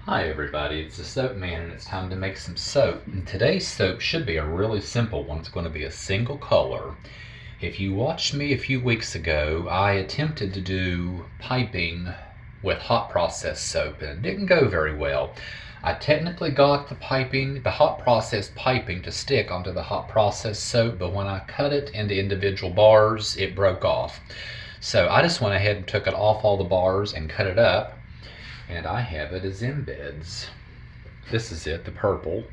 Hi everybody, it's the Soap Man and it's time to make some soap. And today's soap should be a really simple one. It's going to be a single color. If you watched me a few weeks ago, I attempted to do piping with hot process soap and it didn't go very well. I technically got the hot process piping to stick onto the hot process soap, but when I cut it into individual bars, it broke off. So I just went ahead and took it off all the bars and cut it up. And I have it as Embeds. This is it, the purple.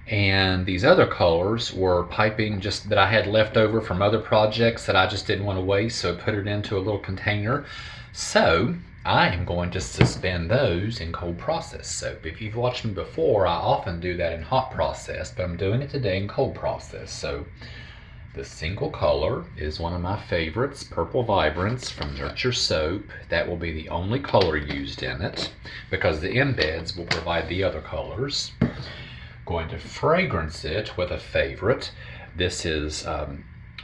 And these other colors were piping just that I had left over from other projects that I just didn't want to waste, so I put it into a little container. So I am going to suspend those in cold process soap. If you've watched me before, I often do that in hot process, but I'm doing it today in cold process. So the single color is one of my favorites, Purple Vibrance from Nurture Soap. That will be the only color used in it because the Embeds will provide the other colors. Going to fragrance it with a favorite. This is,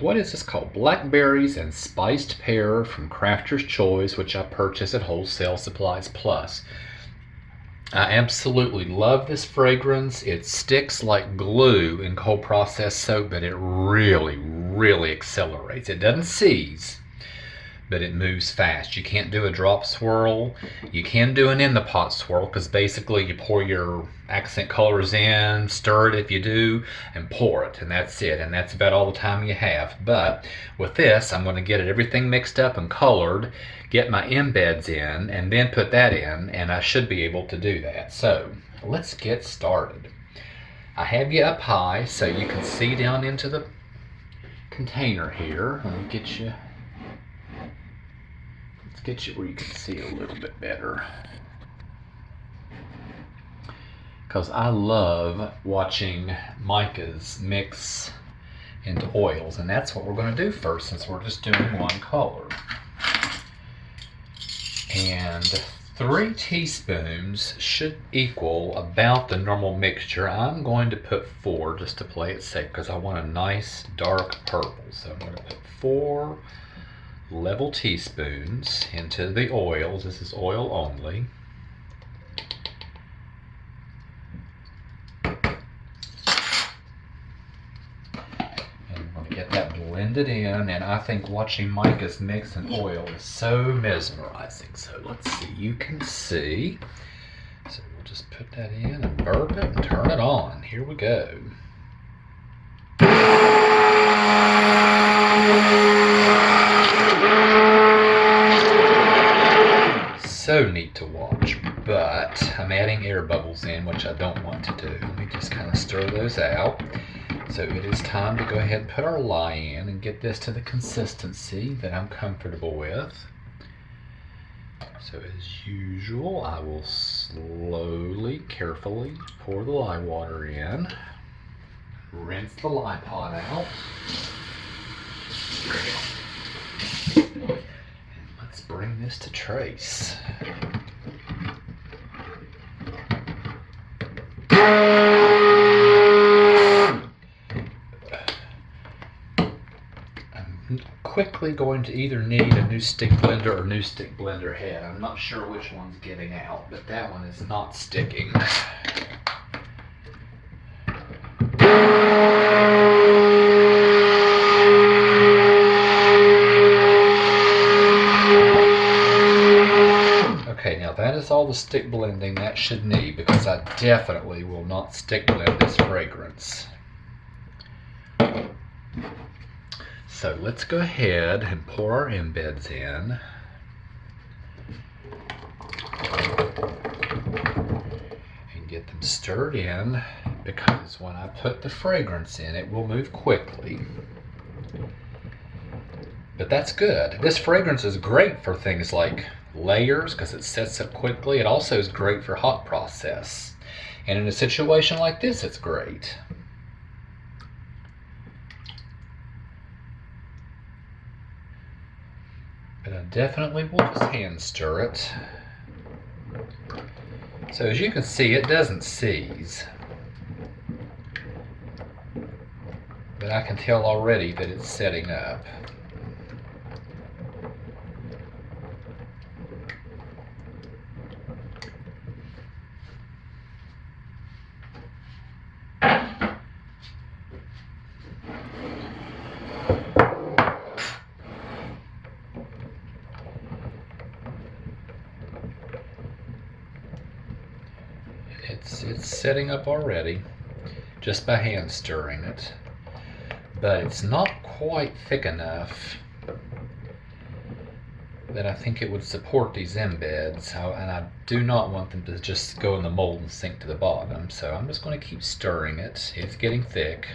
what is this called? Blackberries and Spiced Pear from Crafter's Choice, which I purchased at Wholesale Supplies Plus. I absolutely love this fragrance. It sticks like glue in cold process soap, but it really accelerates. It doesn't seize, but it moves fast. You can't do a drop swirl. You can do an in the pot swirl because basically you pour your accent colors in, stir it if you do, and pour it, and that's it. And that's about all the time you have. But with this, I'm going to get everything mixed up and colored, get my embeds in, and then put that in, and I should be able to do that. So let's get started. I have you up high so you can see down into the container here. Let me get you. Let's get you where you can see a little bit better. Because I love watching micas mix into oils, and that's what we're going to do first since we're just doing one color. And 3 teaspoons should equal about the normal mixture. I'm going to put 4 just to play it safe because I want a nice dark purple. So I'm going to put 4 level teaspoons into the oils. This is oil only. Get that blended in, and I think watching micas mix in oil is so mesmerizing. So let's see, you can see. So we'll just put that in and burp it and turn it on. Here we go. So neat to watch, but I'm adding air bubbles in, which I don't want to do. Let me just kind of stir those out. So it is time to go ahead and put our lye in and get this to the consistency that I'm comfortable with. So as usual, I will slowly, carefully pour the lye water in. Rinse the lye pot out. And let's bring this to trace. Quickly going to either need a new stick blender or new stick blender head. I'm not sure which one's getting out, but that one is not sticking. Okay, now that is all the stick blending that should need because I definitely will not stick blend this fragrance. So let's go ahead and pour our embeds in. And get them stirred in because when I put the fragrance in, it will move quickly. But that's good. This fragrance is great for things like layers because it sets up quickly. It also is great for hot process. And in a situation like this, it's great. But I definitely will just hand stir it. So as you can see, it doesn't seize. But I can tell already that it's setting up. It's setting up already, just by hand stirring it. But it's not quite thick enough that I think it would support these embeds, and I do not want them to just go in the mold and sink to the bottom, so I'm just going to keep stirring it. It's getting thick.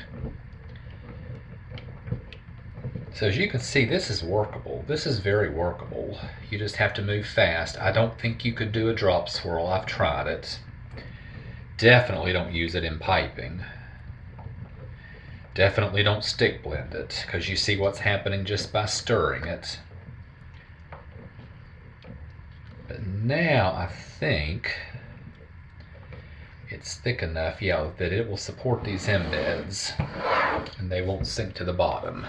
So as you can see, this is workable. This is very workable. You just have to move fast. I don't think you could do a drop swirl. I've tried it. Definitely don't use it in piping. Definitely don't stick blend it, because you see what's happening just by stirring it. But now I think it's thick enough, yeah, that it will support these embeds and they won't sink to the bottom.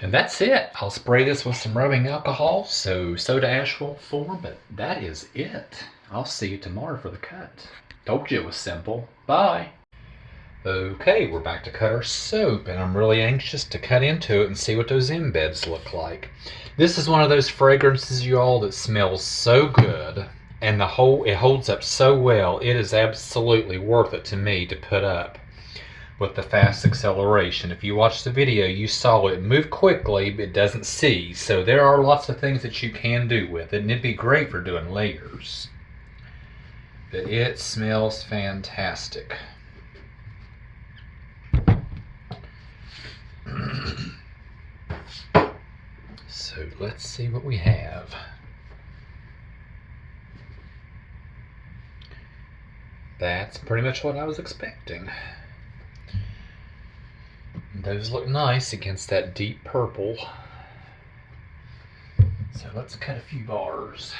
And that's it. I'll spray this with some rubbing alcohol, so soda ash won't form, but that is it. I'll see you tomorrow for the cut. Told you it was simple. Bye. Okay, we're back to cut our soap, and I'm really anxious to cut into it and see what those embeds look like. This is one of those fragrances, you all, that smells so good, and it holds up so well. It is absolutely worth it to me to put up with the fast acceleration. If you watched the video, you saw it move quickly, but it doesn't seize. So there are lots of things that you can do with it, and it'd be great for doing layers. But it smells fantastic. So let's see what we have. That's pretty much what I was expecting. Those look nice against that deep purple. So let's cut a few bars.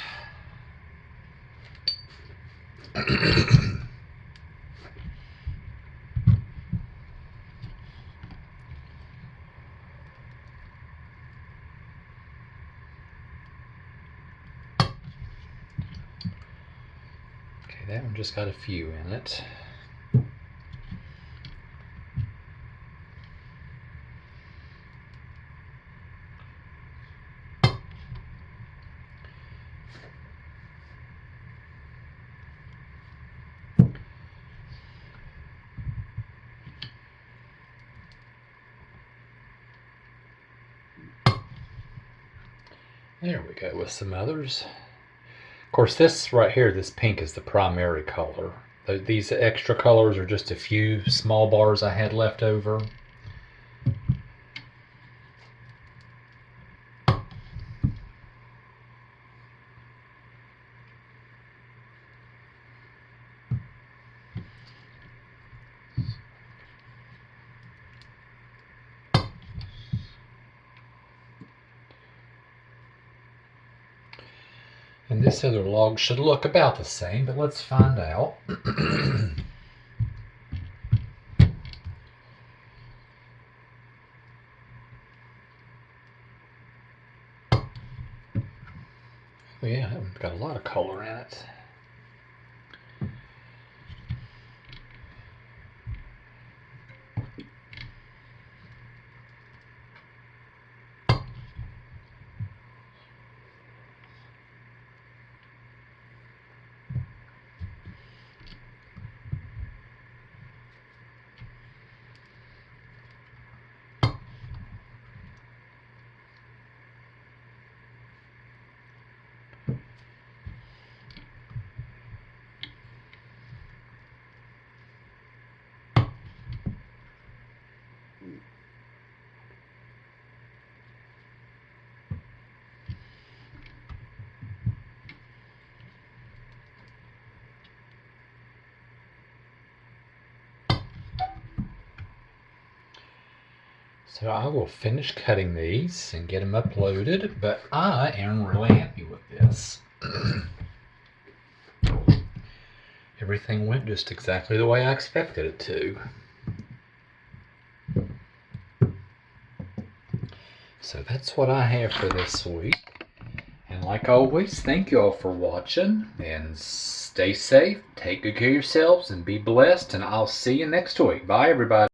Okay, that one just got a few in it. There we go with some others. Of course, this right here, this pink, is the primary color. These extra colors are just a few small bars I had left over. And this other log should look about the same, but let's find out. Oh yeah, it's got a lot of color in it. So I will finish cutting these and get them uploaded, but I am really happy with this. Everything went just exactly the way I expected it to. So that's what I have for this week. And like always, thank you all for watching, and stay safe, take good care of yourselves, and be blessed, and I'll see you next week. Bye, everybody.